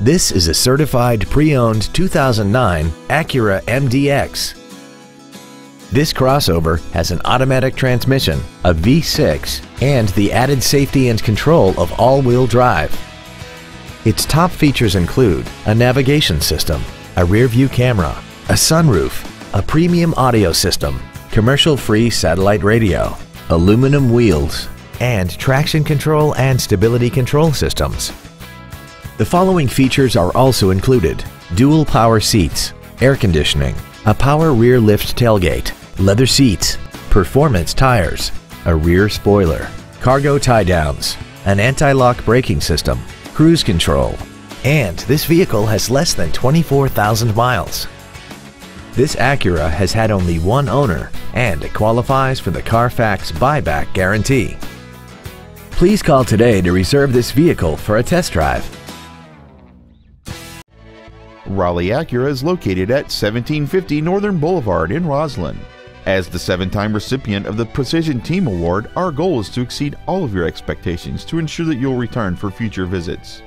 This is a certified pre-owned 2009 Acura MDX. This crossover has an automatic transmission, a V6, and the added safety and control of all-wheel drive. Its top features include a navigation system, a rear-view camera, a sunroof, a premium audio system, commercial-free satellite radio, aluminum wheels, and traction control and stability control systems. The following features are also included: dual power seats, air conditioning, a power rear lift tailgate, leather seats, performance tires, a rear spoiler, cargo tie-downs, an anti-lock braking system, cruise control, and this vehicle has less than 24,000 miles. This Acura has had only one owner and it qualifies for the Carfax buyback guarantee. Please call today to reserve this vehicle for a test drive. Raleigh Acura is located at 1750 Northern Boulevard in Roslyn. As the 7-time recipient of the Precision Team Award, our goal is to exceed all of your expectations to ensure that you'll return for future visits.